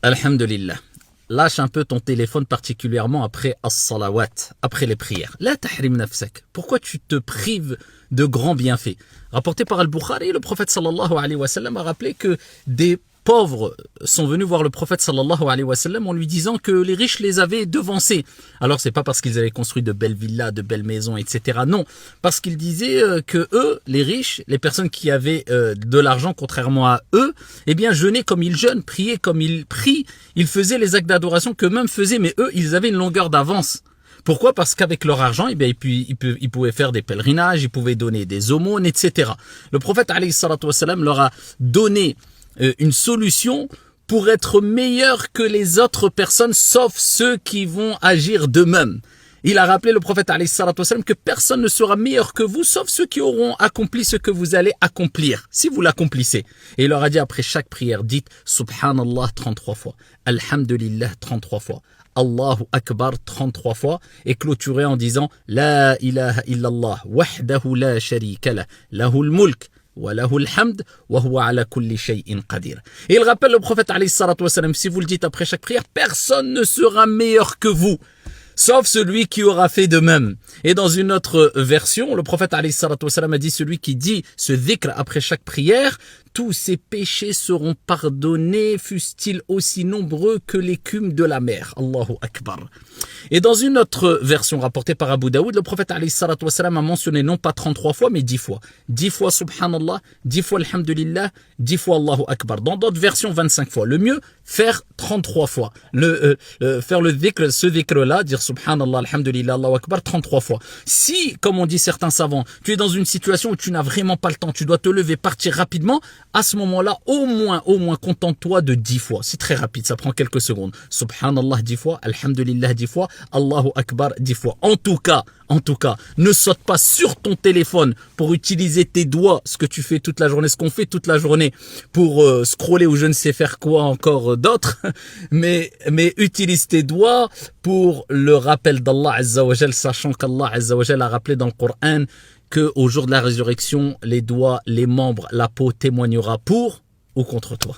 Alhamdulillah. Lâche un peu ton téléphone, particulièrement après as-salawat, après les prières. La tahrim nafsak. Pourquoi tu te prives de grands bienfaits? Rapporté par Al-Bukhari, le prophète sallallahu alayhi wa sallam a rappelé que des pauvres sont venus voir le prophète sallallahu alayhi wa sallam en lui disant que les riches les avaient devancés. Alors c'est pas parce qu'ils avaient construit de belles villas, de belles maisons, etc. Non, parce qu'ils disaient que eux, les riches, les personnes qui avaient de l'argent contrairement à eux, eh bien jeûnaient comme ils jeûnent, priaient comme ils prient, ils faisaient les actes d'adoration qu'eux-mêmes faisaient, mais eux, ils avaient une longueur d'avance. Pourquoi? Parce qu'avec leur argent, eh bien, ils pouvaient faire des pèlerinages, ils pouvaient donner des aumônes, etc. Le prophète alayhi salatu wassalam leur a donné une solution pour être meilleur que les autres personnes, sauf ceux qui vont agir d'eux-mêmes. Il a rappelé, le prophète alayhi salatu wassalam, que personne ne sera meilleur que vous, sauf ceux qui auront accompli ce que vous allez accomplir, si vous l'accomplissez. Et il leur a dit après chaque prière, dites Subhanallah 33 fois, Alhamdulillah 33 fois, Allahu Akbar 33 fois, et clôturez en disant La ilaha illallah, wahdahu la sharika lah, lahul mulk, وَلَهُ الْحَمْدُ وَهُوَ عَلَى كُلِّ شَيْءٍ قَدِيرٌ. Et il rappelle le prophète alayhi salatu wassalam, si vous le dites après chaque prière, personne ne sera meilleur que vous, sauf celui qui aura fait de même. Et dans une autre version, le prophète alayhi salatu wassalam a dit, celui qui dit ce dhikr après chaque prière, tous ses péchés seront pardonnés, fussent-ils aussi nombreux que l'écume de la mer. Allahu Akbar. Et dans une autre version rapportée par Abu Daoud, le prophète alayhi salatu wassalam a mentionné non pas 33 fois, mais 10 fois. 10 fois Subhanallah, 10 fois Alhamdulillah, 10 fois Allahu Akbar. Dans d'autres versions, 25 fois. Le mieux, faire 33 fois. Faire le dhikr, ce dhikr-là, dire Subhanallah, Alhamdulillah, Allahu Akbar, 33 fois. Si, comme on dit certains savants, tu es dans une situation où tu n'as vraiment pas le temps, tu dois te lever, partir rapidement, à ce moment-là, au moins, contente-toi de 10 fois. C'est très rapide, ça prend quelques secondes. Subhanallah 10 fois, Alhamdulillah 10 fois, Allahu Akbar 10 fois. En tout cas, ne saute pas sur ton téléphone pour utiliser tes doigts, ce que tu fais toute la journée, ce qu'on fait toute la journée, pour scroller ou je ne sais faire quoi encore d'autre, mais utilise tes doigts pour le rappel d'Allah Azza wa Jal, sachant qu'Allah Azza wa Jal a rappelé dans le Coran qu'au jour de la résurrection, les doigts, les membres, la peau témoignera pour ou contre toi.